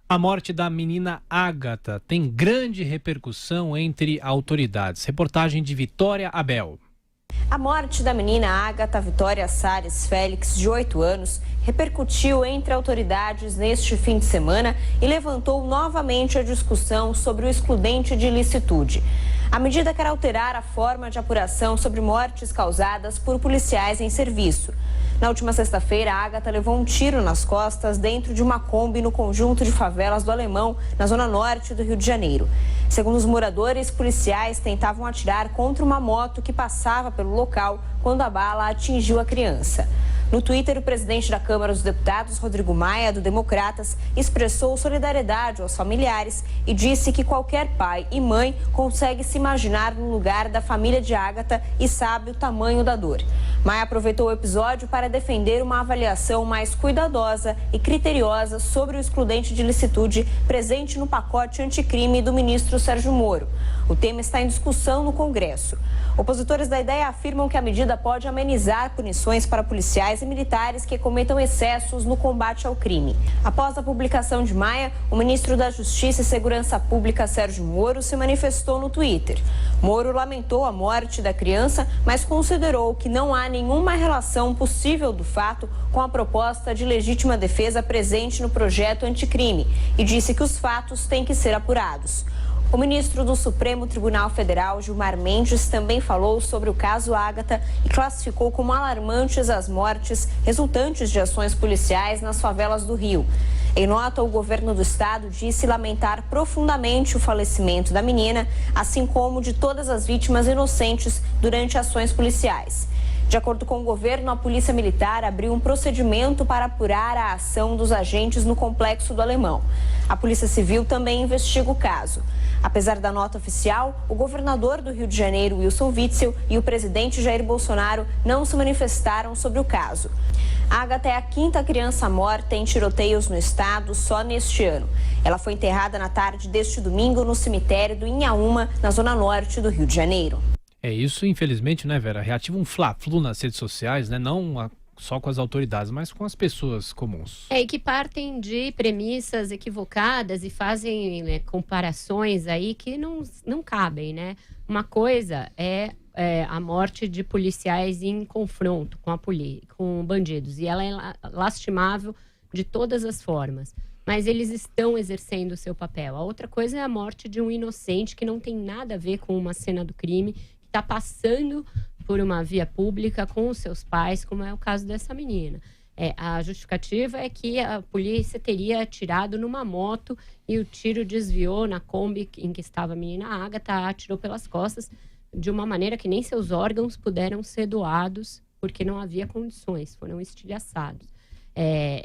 A morte da menina Ágata tem grande repercussão entre autoridades. Reportagem de Vitória Abel. A morte da menina Ágata Vitória Salles Félix, de 8 anos, repercutiu entre autoridades neste fim de semana e levantou novamente a discussão sobre o excludente de ilicitude. A medida quer alterar a forma de apuração sobre mortes causadas por policiais em serviço. Na última sexta-feira, a Ágata levou um tiro nas costas dentro de uma Kombi no conjunto de favelas do Alemão, na zona norte do Rio de Janeiro. Segundo os moradores, policiais tentavam atirar contra uma moto que passava pelo local quando a bala atingiu a criança. No Twitter, o presidente da Câmara dos Deputados, Rodrigo Maia, do Democratas, expressou solidariedade aos familiares e disse que qualquer pai e mãe consegue se imaginar no lugar da família de Ágata e sabe o tamanho da dor. Maia aproveitou o episódio para defender uma avaliação mais cuidadosa e criteriosa sobre o excludente de ilicitude presente no pacote anticrime do ministro Sérgio Moro. O tema está em discussão no Congresso. Opositores da ideia afirmam que a medida pode amenizar punições para policiais e militares que cometam excessos no combate ao crime. Após a publicação de Maia, o ministro da Justiça e Segurança Pública, Sérgio Moro, se manifestou no Twitter. Moro lamentou a morte da criança, mas considerou que não há nenhuma relação possível do fato com a proposta de legítima defesa presente no projeto anticrime e disse que os fatos têm que ser apurados. O ministro do Supremo Tribunal Federal, Gilmar Mendes, também falou sobre o caso Ágata e classificou como alarmantes as mortes resultantes de ações policiais nas favelas do Rio. Em nota, o governo do estado disse lamentar profundamente o falecimento da menina, assim como de todas as vítimas inocentes durante ações policiais. De acordo com o governo, a Polícia Militar abriu um procedimento para apurar a ação dos agentes no Complexo do Alemão. A Polícia Civil também investiga o caso. Apesar da nota oficial, o governador do Rio de Janeiro, Wilson Witzel, e o presidente Jair Bolsonaro não se manifestaram sobre o caso. Ágata é a 5ª criança morta em tiroteios no estado só neste ano. Ela foi enterrada na tarde deste domingo no cemitério do Inhaúma, na zona norte do Rio de Janeiro. É isso, infelizmente, né, Vera? Reativa um fla-flu nas redes sociais, né? Não só com as autoridades, mas com as pessoas comuns. E que partem de premissas equivocadas e fazem, né, comparações aí que não cabem, né? Uma coisa é a morte de policiais em confronto com bandidos, e ela é lastimável de todas as formas. Mas eles estão exercendo o seu papel. A outra coisa é a morte de um inocente que não tem nada a ver com uma cena do crime, que está passando por uma via pública com os seus pais, como é o caso dessa menina. A justificativa é que a polícia teria atirado numa moto e o tiro desviou na Kombi em que estava a menina Ágata, atirou pelas costas de uma maneira que nem seus órgãos puderam ser doados, porque não havia condições, foram estilhaçados.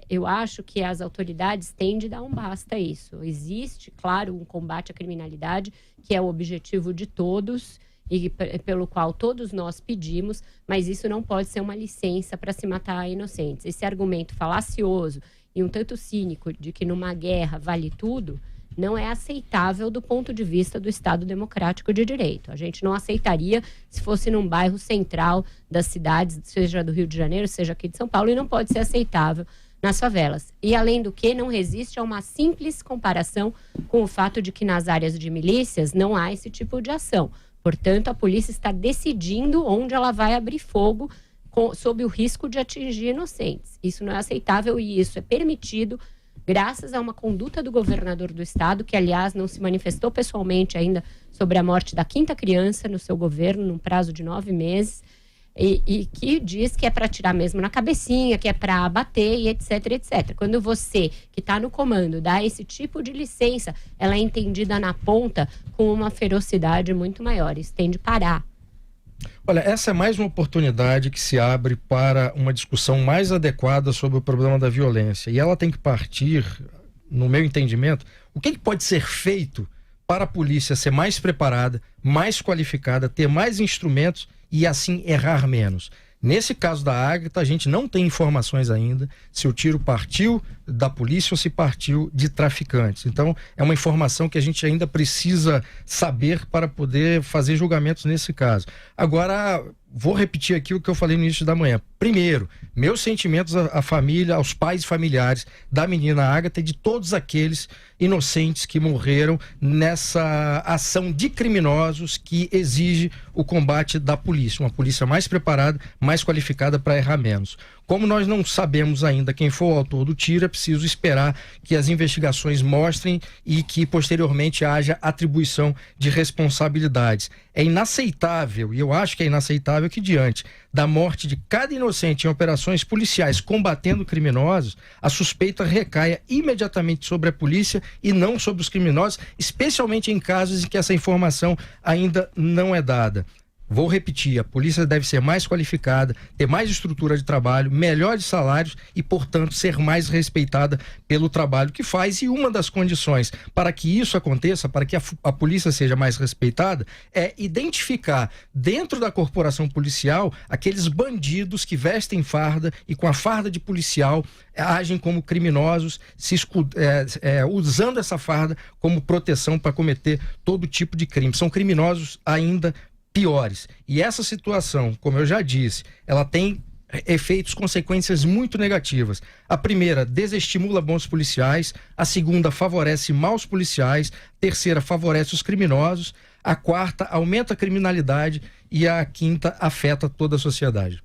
Eu acho que as autoridades têm de dar um basta a isso. Existe, claro, um combate à criminalidade, que é o objetivo de todos e pelo qual todos nós pedimos, mas isso não pode ser uma licença para se matar inocentes. Esse argumento falacioso e um tanto cínico de que numa guerra vale tudo, não é aceitável do ponto de vista do Estado Democrático de Direito. A gente não aceitaria se fosse num bairro central das cidades, seja do Rio de Janeiro, seja aqui de São Paulo, e não pode ser aceitável nas favelas. E, além do que, não resiste a uma simples comparação com o fato de que nas áreas de milícias não há esse tipo de ação. Portanto, a polícia está decidindo onde ela vai abrir fogo sob o risco de atingir inocentes. Isso não é aceitável e isso é permitido graças a uma conduta do governador do estado, que, aliás, não se manifestou pessoalmente ainda sobre a morte da 5ª criança no seu governo, num prazo de 9 meses, e que diz que é para tirar mesmo na cabecinha, que é para abater e etc, etc. Quando você, que está no comando, dá esse tipo de licença, ela é entendida na ponta com uma ferocidade muito maior. Isso tem de parar. Olha, essa é mais uma oportunidade que se abre para uma discussão mais adequada sobre o problema da violência. E ela tem que partir, no meu entendimento, o que pode ser feito para a polícia ser mais preparada, mais qualificada, ter mais instrumentos e assim errar menos. Nesse caso da Ágata, a gente não tem informações ainda se o tiro partiu da polícia ou se partiu de traficantes. Então, é uma informação que a gente ainda precisa saber para poder fazer julgamentos nesse caso. Agora, vou repetir aqui o que eu falei no início da manhã. Primeiro, meus sentimentos à família, aos pais e familiares da menina Ágata e de todos aqueles inocentes que morreram nessa ação de criminosos que exige o combate da polícia. Uma polícia mais preparada, mais qualificada para errar menos. Como nós não sabemos ainda quem foi o autor do tiro, é preciso esperar que as investigações mostrem e que posteriormente haja atribuição de responsabilidades. É inaceitável, e eu acho que é inaceitável que diante da morte de cada inocente em operações policiais combatendo criminosos, a suspeita recaia imediatamente sobre a polícia e não sobre os criminosos, especialmente em casos em que essa informação ainda não é dada. Vou repetir, a polícia deve ser mais qualificada, ter mais estrutura de trabalho, melhores salários e, portanto, ser mais respeitada pelo trabalho que faz. E uma das condições para que isso aconteça, para que a polícia seja mais respeitada, é identificar dentro da corporação policial aqueles bandidos que vestem farda e com a farda de policial agem como criminosos, usando essa farda como proteção para cometer todo tipo de crime. São criminosos ainda piores. E essa situação, como eu já disse, ela tem efeitos, consequências muito negativas. A primeira, desestimula bons policiais. A segunda, favorece maus policiais. A terceira, favorece os criminosos. A quarta, aumenta a criminalidade. E a quinta, afeta toda a sociedade.